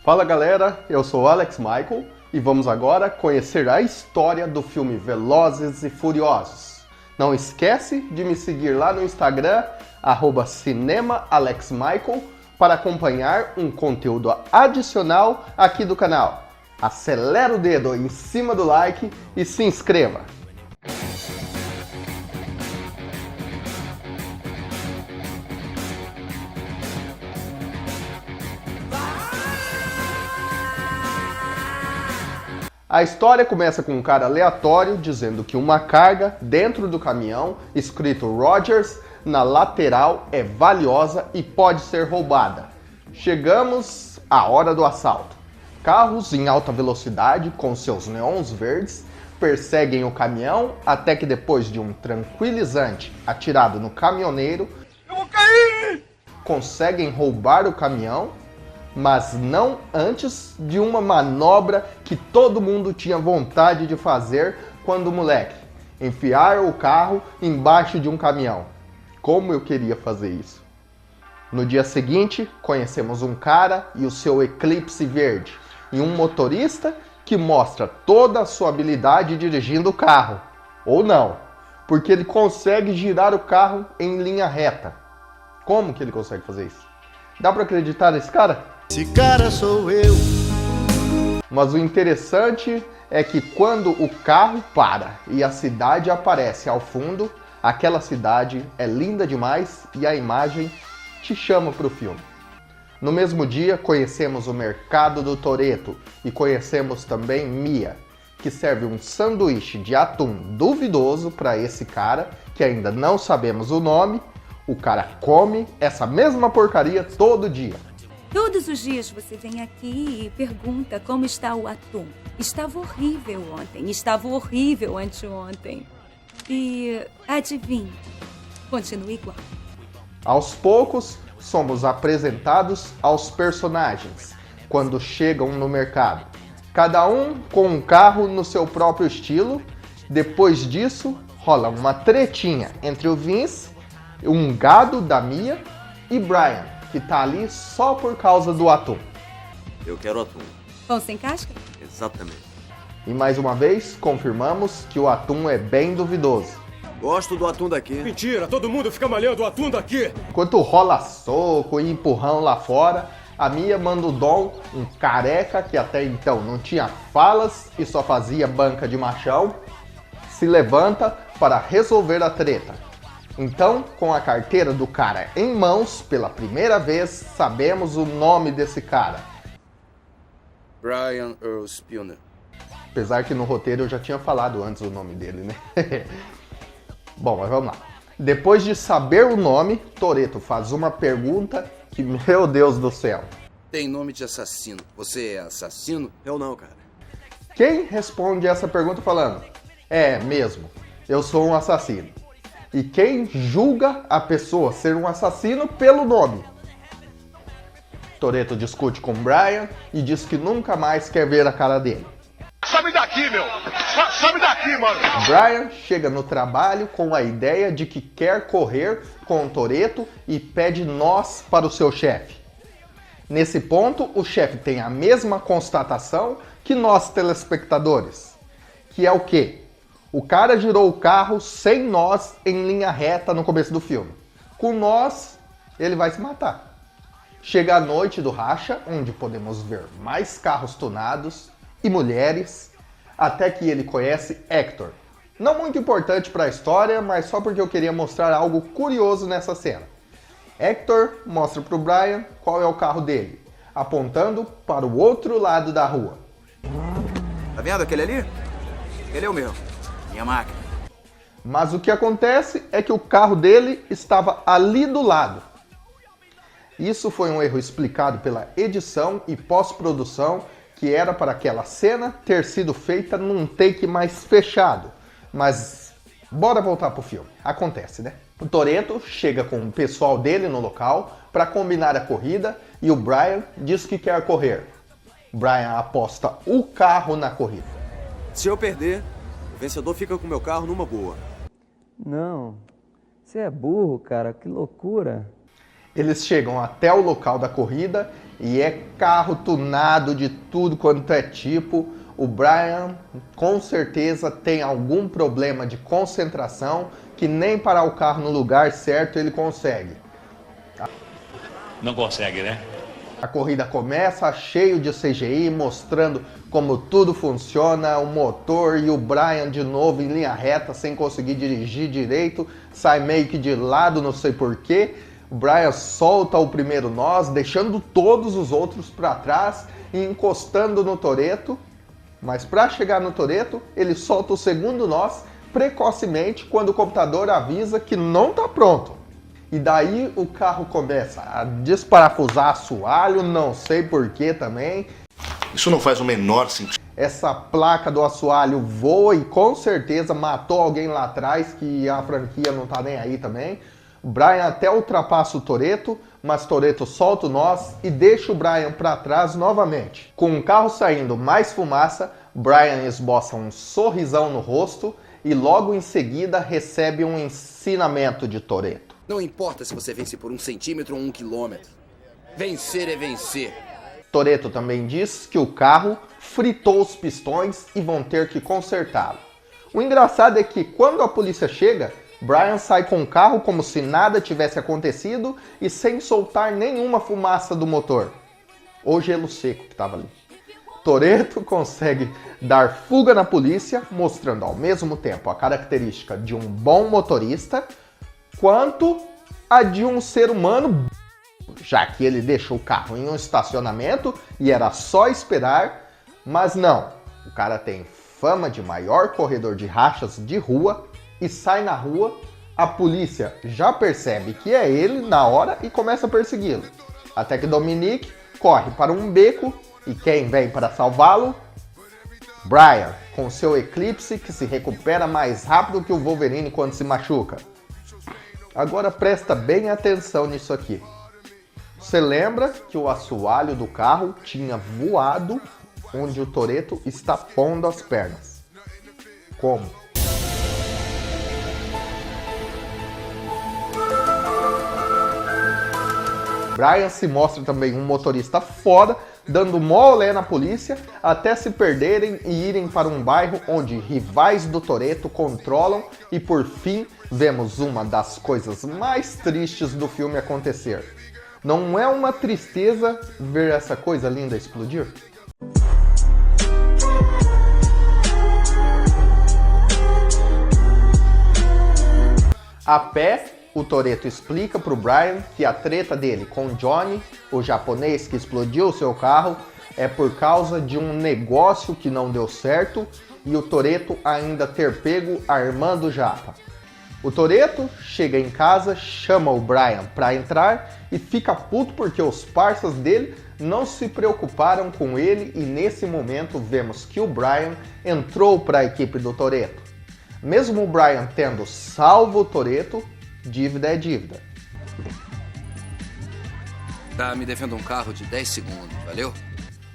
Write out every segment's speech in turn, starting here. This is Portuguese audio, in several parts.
Fala galera, eu sou Alex Michael e vamos agora conhecer a história do filme Velozes e Furiosos. Não esquece de me seguir lá no Instagram, @cinemaAlexMichael, para acompanhar um conteúdo adicional aqui do canal. Acelera o dedo em cima do like e se inscreva! A história começa com um cara aleatório dizendo que uma carga dentro do caminhão, escrito Rogers, na lateral é valiosa e pode ser roubada. Chegamos à hora do assalto. Carros em alta velocidade com seus neons verdes perseguem o caminhão até que depois de um tranquilizante atirado no caminhoneiro, eu vou cair! Conseguem roubar o caminhão, mas não antes de uma manobra que todo mundo tinha vontade de fazer quando moleque: enfiar o carro embaixo de um caminhão. Como eu queria fazer isso. No dia seguinte, conhecemos um cara e o seu Eclipse verde, e um motorista que mostra toda a sua habilidade dirigindo o carro. Ou não, porque ele consegue girar o carro em linha reta. Como que ele consegue fazer isso? Dá pra acreditar nesse cara? Esse cara sou eu. Mas o interessante é que quando o carro para e a cidade aparece ao fundo, aquela cidade é linda demais e a imagem te chama para o filme. No mesmo dia, conhecemos o mercado do Toretto e conhecemos também Mia, que serve um sanduíche de atum duvidoso para esse cara, que ainda não sabemos o nome. O cara come essa mesma porcaria todo dia. Todos os dias você vem aqui e pergunta como está o atum. Estava horrível ontem, estava horrível anteontem. E adivinha, continua igual. Aos poucos, somos apresentados aos personagens quando chegam no mercado. Cada um com um carro no seu próprio estilo. Depois disso, rola uma tretinha entre o Vince, um gado da Mia, e Brian, que tá ali só por causa do atum. Eu quero atum. Pão sem casca? Exatamente. E mais uma vez, confirmamos que o atum é bem duvidoso. Gosto do atum daqui. Mentira, todo mundo fica malhando o atum daqui. Enquanto rola soco e empurrão lá fora, a Mia manda o Dom, um careca que até então não tinha falas e só fazia banca de machão, se levanta para resolver a treta. Então, com a carteira do cara em mãos, pela primeira vez, sabemos o nome desse cara. Brian Earl Spooner. Apesar que no roteiro eu já tinha falado antes o nome dele, né? Bom, mas vamos lá. Depois de saber o nome, Toretto faz uma pergunta que, meu Deus do céu. Tem nome de assassino. Você é assassino? Eu não, cara. Quem responde essa pergunta falando: é mesmo, eu sou um assassino. E quem julga a pessoa ser um assassino pelo nome? Toretto discute com Brian e diz que nunca mais quer ver a cara dele. Some daqui, meu! Some daqui, mano! Brian chega no trabalho com a ideia de que quer correr com o Toretto e pede nós para o seu chefe. Nesse ponto, o chefe tem a mesma constatação que nós telespectadores, que é o quê? O cara girou o carro sem nós em linha reta no começo do filme. Com nós, ele vai se matar. Chega a noite do racha, onde podemos ver mais carros tunados e mulheres, até que ele conhece Hector. Não muito importante para a história, mas só porque eu queria mostrar algo curioso nessa cena. Hector mostra para o Brian qual é o carro dele, apontando para o outro lado da rua. Tá vendo aquele ali? Ele é o meu. Minha máquina. Mas o que acontece é que o carro dele estava ali do lado. Isso foi um erro explicado pela edição e pós-produção, que era para aquela cena ter sido feita num take mais fechado. Mas bora voltar pro filme. Acontece, né? O Toretto chega com o pessoal dele no local para combinar a corrida e o Brian diz que quer correr. Brian aposta o carro na corrida. Se eu perder, o vencedor fica com o meu carro numa boa. Não, você é burro, cara, que loucura. Eles chegam até o local da corrida e é carro tunado de tudo quanto é tipo. O Brian com certeza tem algum problema de concentração que nem parar o carro no lugar certo ele consegue. Não consegue, né? A corrida começa cheio de CGI, mostrando como tudo funciona, o motor e o Brian de novo em linha reta, sem conseguir dirigir direito, sai meio que de lado, não sei porquê. O Brian solta o primeiro nós, deixando todos os outros para trás e encostando no Toretto. Mas para chegar no Toretto, ele solta o segundo nós precocemente quando o computador avisa que não está pronto. E daí o carro começa a desparafusar assoalho, não sei porquê também. Isso não faz o menor sentido. Essa placa do assoalho voa e com certeza matou alguém lá atrás, que a franquia não tá nem aí também. O Brian até ultrapassa o Toretto, mas Toretto solta o nós e deixa o Brian para trás novamente. Com o carro saindo mais fumaça, Brian esboça um sorrisão no rosto e logo em seguida recebe um ensinamento de Toretto. Não importa se você vence por 1 centímetro ou 1 quilômetro. Vencer é vencer. Toretto também diz que o carro fritou os pistões e vão ter que consertá-lo. O engraçado é que quando a polícia chega, Brian sai com o carro como se nada tivesse acontecido e sem soltar nenhuma fumaça do motor. Ou gelo seco que estava ali. Toretto consegue dar fuga na polícia, mostrando ao mesmo tempo a característica de um bom motorista, quanto a de um ser humano, já que ele deixou o carro em um estacionamento e era só esperar, mas não, o cara tem fama de maior corredor de rachas de rua e sai na rua, a polícia já percebe que é ele na hora e começa a persegui-lo, até que Dominique corre para um beco e quem vem para salvá-lo? Brian, com seu Eclipse que se recupera mais rápido que o Wolverine quando se machuca. Agora presta bem atenção nisso aqui. Você lembra que o assoalho do carro tinha voado onde o Toretto está pondo as pernas? Como? Brian se mostra também um motorista foda, dando mole na polícia, até se perderem e irem para um bairro onde rivais do Toretto controlam e por fim vemos uma das coisas mais tristes do filme acontecer. Não é uma tristeza ver essa coisa linda explodir? A pé, o Toretto explica para o Brian que a treta dele com Johnny, o japonês que explodiu o seu carro, é por causa de um negócio que não deu certo e o Toretto ainda ter pego a irmã do japa. O Toretto chega em casa, chama o Brian para entrar e fica puto porque os parças dele não se preocuparam com ele e nesse momento vemos que o Brian entrou para a equipe do Toretto. Mesmo o Brian tendo salvo o Toretto, dívida é dívida. Tá me devendo um carro de 10 segundos, valeu?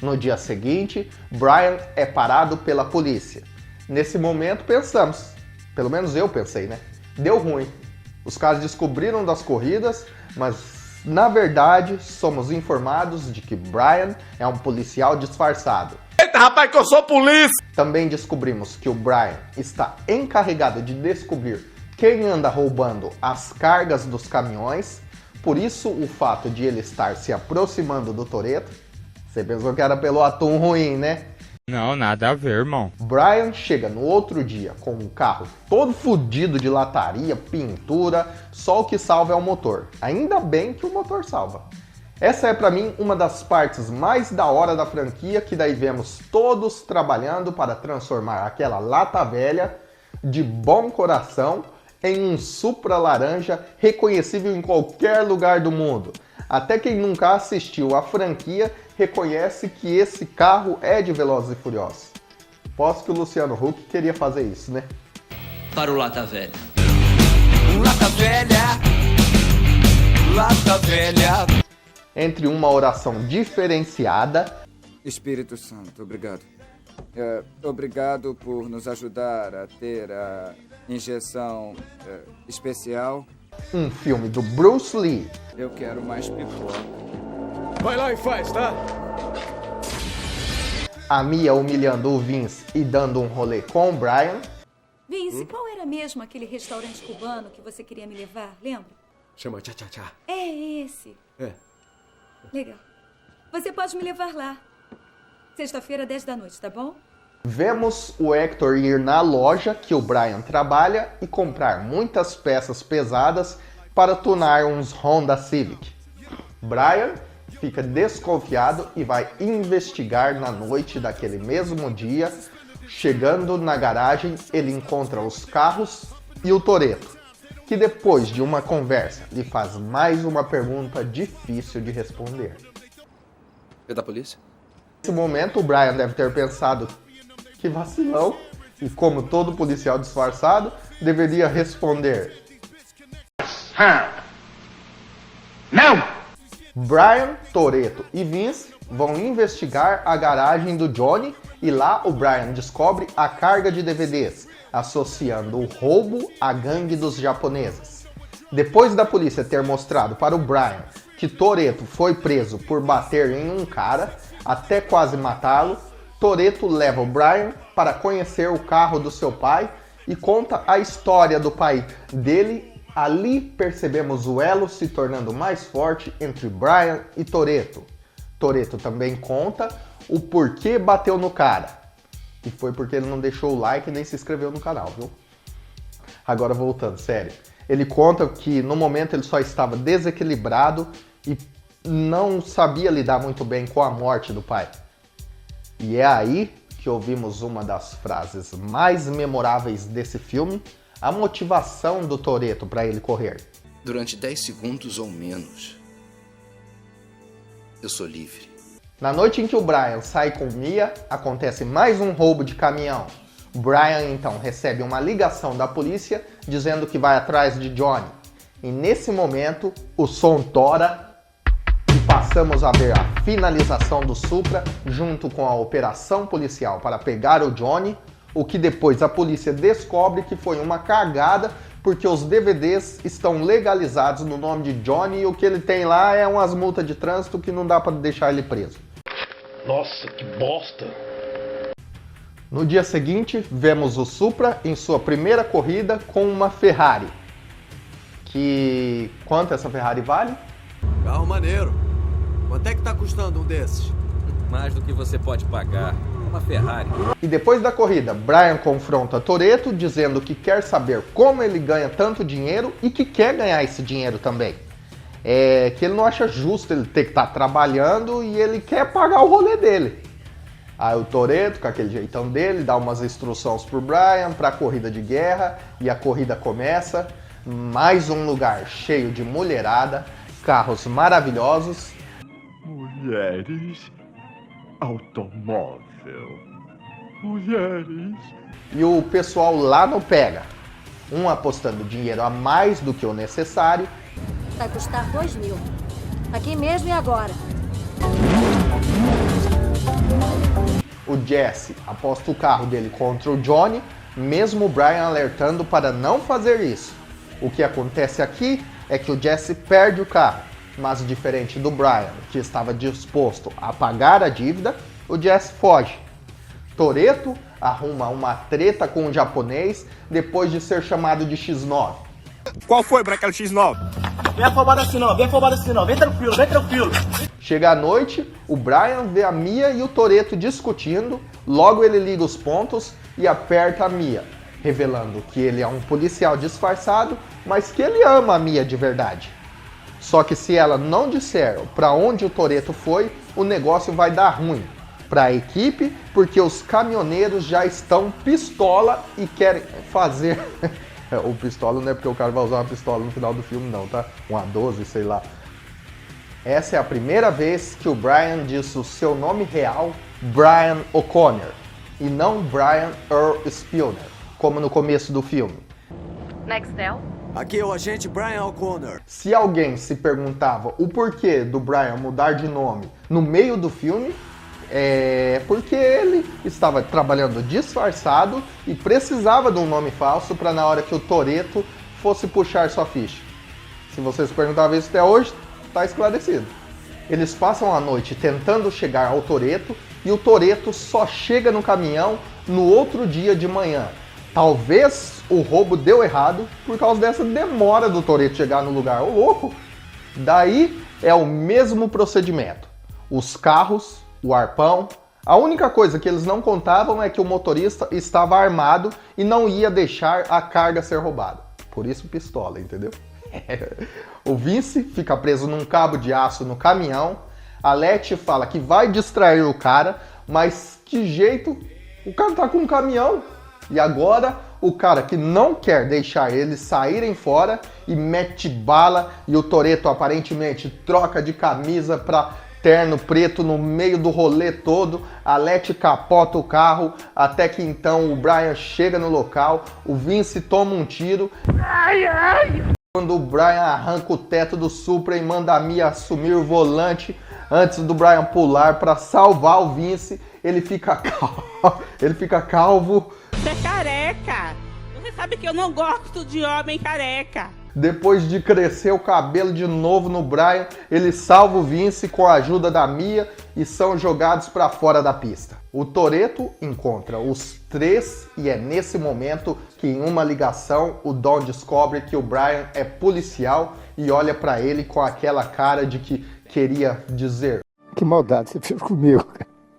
No dia seguinte, Brian é parado pela polícia. Nesse momento pensamos, pelo menos eu pensei, né? Deu ruim. Os caras descobriram das corridas, mas na verdade somos informados de que Brian é um policial disfarçado. Eita, rapaz, que eu sou polícia! Também descobrimos que o Brian está encarregado de descobrir quem anda roubando as cargas dos caminhões, por isso o fato de ele estar se aproximando do Toretto. Você pensou que era pelo atum ruim, né? Não, nada a ver, irmão. Brian chega no outro dia com um carro todo fodido de lataria, pintura, só o que salva é o motor. Ainda bem que o motor salva. Essa é pra mim uma das partes mais da hora da franquia, que daí vemos todos trabalhando para transformar aquela lata velha de bom coração em um Supra laranja reconhecível em qualquer lugar do mundo. Até quem nunca assistiu à franquia reconhece que esse carro é de Velozes e Furiosos. Posso que o Luciano Huck queria fazer isso, né? Para o Lata Velha. Lata velha! Lata velha! Entre uma oração diferenciada... Espírito Santo, obrigado. Obrigado por nos ajudar a ter a injeção especial. Um filme do Bruce Lee. Eu quero mais pipoca. Vai lá e faz, tá? A Mia humilhando o Vince e dando um rolê com o Brian. Vince, qual era mesmo aquele restaurante cubano que você queria me levar, lembra? Chama tchá-tchá-tchá. É esse. É. Legal. Você pode me levar lá. Sexta-feira, 10 da noite, tá bom? Vemos o Hector ir na loja que o Brian trabalha e comprar muitas peças pesadas para tunar uns Honda Civic. Brian fica desconfiado e vai investigar na noite daquele mesmo dia. Chegando na garagem, ele encontra os carros e o Toretto, que depois de uma conversa lhe faz mais uma pergunta difícil de responder. É da polícia? Nesse momento, o Brian deve ter pensado que vacilão, e como todo policial disfarçado, deveria responder: Não! Brian, Toretto e Vince vão investigar a garagem do Johnny e lá o Brian descobre a carga de DVDs, associando o roubo à gangue dos japoneses. Depois da polícia ter mostrado para o Brian que Toretto foi preso por bater em um cara, até quase matá-lo, Toretto leva o Brian para conhecer o carro do seu pai e conta a história do pai dele. Ali percebemos o elo se tornando mais forte entre Brian e Toretto. Toretto também conta o porquê bateu no cara. E foi porque ele não deixou o like nem se inscreveu no canal, viu? Agora voltando, sério. Ele conta que no momento ele só estava desequilibrado e não sabia lidar muito bem com a morte do pai. E é aí que ouvimos uma das frases mais memoráveis desse filme, a motivação do Toretto para ele correr. Durante 10 segundos ou menos, eu sou livre. Na noite em que o Brian sai com Mia, acontece mais um roubo de caminhão. O Brian então recebe uma ligação da polícia dizendo que vai atrás de Johnny. E nesse momento, o som tora e passamos a ver a finalização do Supra junto com a operação policial para pegar o Johnny, o que depois a polícia descobre que foi uma cagada porque os DVDs estão legalizados no nome de Johnny e o que ele tem lá é umas multas de trânsito que não dá para deixar ele preso. Nossa, que bosta! No dia seguinte, vemos o Supra em sua primeira corrida com uma Ferrari. Quanto essa Ferrari vale? Carro maneiro. Quanto é que tá custando um desses? Mais do que você pode pagar. Uma Ferrari. E depois da corrida, Brian confronta Toretto dizendo que quer saber como ele ganha tanto dinheiro e que quer ganhar esse dinheiro também. Que ele não acha justo ele ter que estar trabalhando e ele quer pagar o rolê dele. Aí o Toretto, com aquele jeitão dele, dá umas instruções pro Brian para a corrida de guerra e a corrida começa. Mais um lugar cheio de mulherada, carros maravilhosos. Mulheres, automóvel, mulheres. E o pessoal lá não pega. Um apostando dinheiro a mais do que o necessário. Vai custar 2.000. Aqui mesmo e agora. O Jesse aposta o carro dele contra o Johnny, mesmo o Brian alertando para não fazer isso. O que acontece aqui é que o Jesse perde o carro, mas diferente do Brian, que estava disposto a pagar a dívida, o Jesse foge. Toretto arruma uma treta com o japonês depois de ser chamado de X9. Qual foi, Braquelo X9? Vem afobado assim não, vem tranquilo, vem tranquilo. Chega a noite, o Brian vê a Mia e o Toretto discutindo, logo ele liga os pontos e aperta a Mia, revelando que ele é um policial disfarçado, mas que ele ama a Mia de verdade. Só que se ela não disser para onde o Toretto foi, o negócio vai dar ruim para a equipe, porque os caminhoneiros já estão pistola e querem fazer... O pistola não é porque o cara vai usar uma pistola no final do filme não, tá? Uma 12, sei lá. Essa é a primeira vez que o Brian diz o seu nome real, Brian O'Connor, e não Brian Earl Spooner, como no começo do filme. Nextel. Aqui é o agente Brian O'Connor. Se alguém se perguntava o porquê do Brian mudar de nome no meio do filme, é porque ele estava trabalhando disfarçado e precisava de um nome falso para na hora que o Toretto fosse puxar sua ficha. Se vocês perguntavam isso até hoje, tá esclarecido. Eles passam a noite tentando chegar ao Toretto e o Toretto só chega no caminhão no outro dia de manhã. Talvez o roubo deu errado por causa dessa demora do Toretto chegar no lugar. Ô louco! Daí é o mesmo procedimento. Os carros, o arpão. A única coisa que eles não contavam é que o motorista estava armado e não ia deixar a carga ser roubada. Por isso pistola, entendeu? O Vince fica preso num cabo de aço no caminhão. A Letty fala que vai distrair o cara, mas que jeito? O cara tá com um caminhão. E agora o cara que não quer deixar eles saírem fora e mete bala e o Toretto aparentemente troca de camisa pra terno preto no meio do rolê todo. A Letty capota o carro até que então o Brian chega no local. O Vince toma um tiro. Ai, ai. Quando o Brian arranca o teto do Supra e manda a Mia assumir o volante antes do Brian pular para salvar o Vince, ele fica calvo. Você é careca! Você sabe que eu não gosto de homem careca. Depois de crescer o cabelo de novo no Brian, ele salva o Vince com a ajuda da Mia e são jogados para fora da pista. O Toretto encontra os três e é nesse momento que em uma ligação o Dom descobre que o Brian é policial e olha para ele com aquela cara de que queria dizer: que maldade você fez comigo.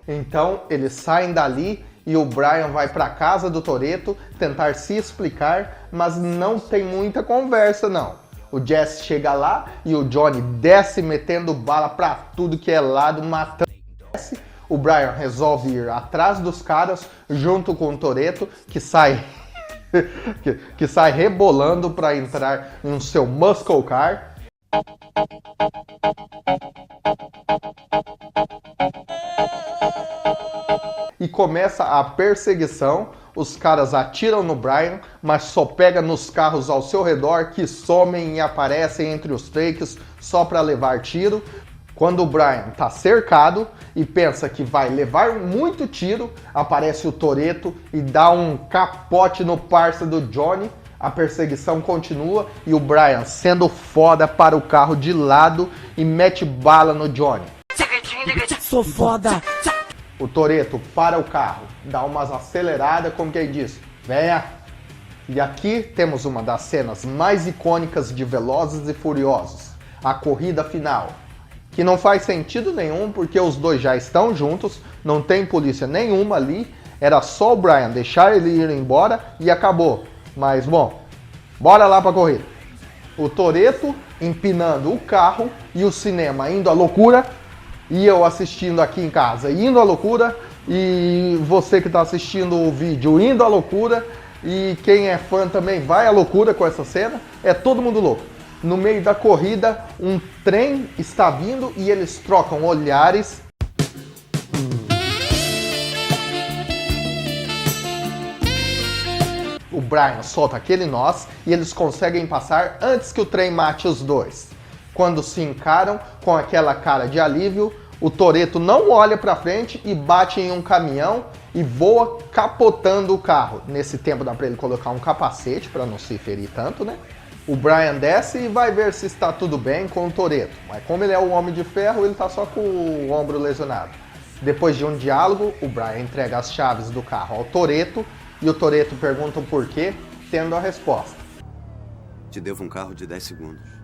Então eles saem dali e o Brian vai para casa do Toretto tentar se explicar, mas não tem muita conversa não. O Jesse chega lá e o Johnny desce metendo bala para tudo que é lado, matando o Jesse. O Brian resolve ir atrás dos caras junto com o Toretto, que sai que sai rebolando para entrar em seu muscle car. E começa a perseguição. Os caras atiram no Brian, mas só pega nos carros ao seu redor que somem e aparecem entre os takes só para levar tiro. Quando o Brian tá cercado e pensa que vai levar muito tiro, aparece o Toretto e dá um capote no parça do Johnny. A perseguição continua e o Brian, sendo foda, para o carro de lado e mete bala no Johnny. Sou foda! O Toretto para o carro, dá umas aceleradas, como quem diz, venha! E aqui temos uma das cenas mais icônicas de Velozes e Furiosos, a corrida final, que não faz sentido nenhum porque os dois já estão juntos, não tem polícia nenhuma ali, era só o Brian deixar ele ir embora e acabou. Mas bom, bora lá pra corrida. O Toretto empinando o carro e o cinema indo à loucura. E eu assistindo aqui em casa indo à loucura. E você que está assistindo o vídeo indo à loucura. E quem é fã também vai à loucura com essa cena. É todo mundo louco. No meio da corrida, um trem está vindo e eles trocam olhares. O Brian solta aquele nós e eles conseguem passar antes que o trem mate os dois. Quando se encaram com aquela cara de alívio, o Toretto não olha para frente e bate em um caminhão e voa capotando o carro. Nesse tempo dá para ele colocar um capacete para não se ferir tanto, né? O Brian desce e vai ver se está tudo bem com o Toretto. Mas como ele é o Homem de Ferro, ele está só com o ombro lesionado. Depois de um diálogo, o Brian entrega as chaves do carro ao Toretto e o Toretto pergunta o porquê, tendo a resposta. Te devo um carro de 10 segundos.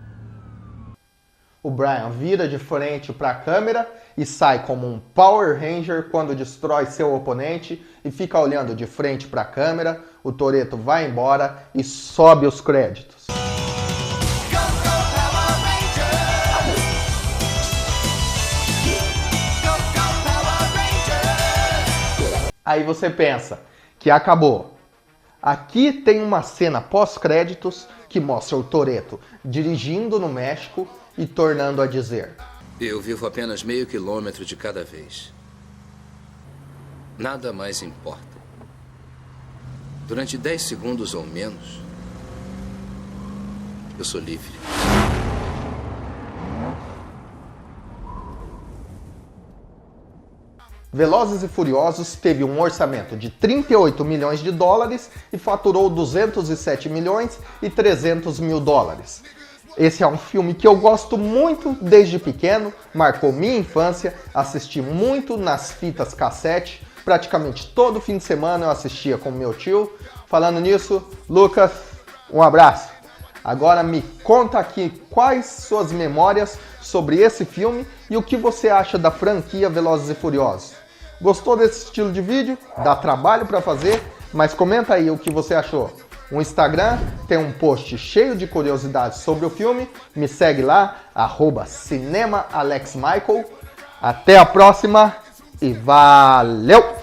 O Brian vira de frente para a câmera e sai como um Power Ranger quando destrói seu oponente e fica olhando de frente para a câmera. O Toretto vai embora e sobe os créditos. Aí você pensa que acabou. Aqui tem uma cena pós-créditos que mostra o Toretto dirigindo no México e tornando a dizer: eu vivo apenas meio quilômetro de cada vez. Nada mais importa. Durante 10 segundos ou menos, eu sou livre. Velozes e Furiosos teve um orçamento de 38 milhões de dólares e faturou 207 milhões e 300 mil dólares. Esse é um filme que eu gosto muito desde pequeno, marcou minha infância, assisti muito nas fitas cassete, praticamente todo fim de semana eu assistia com meu tio. Falando nisso, Lucas, um abraço. Agora me conta aqui quais suas memórias sobre esse filme e o que você acha da franquia Velozes e Furiosos. Gostou desse estilo de vídeo? Dá trabalho para fazer, mas comenta aí o que você achou. O Instagram tem um post cheio de curiosidades sobre o filme. Me segue lá, @cinemaAlexMichael. Até a próxima e valeu!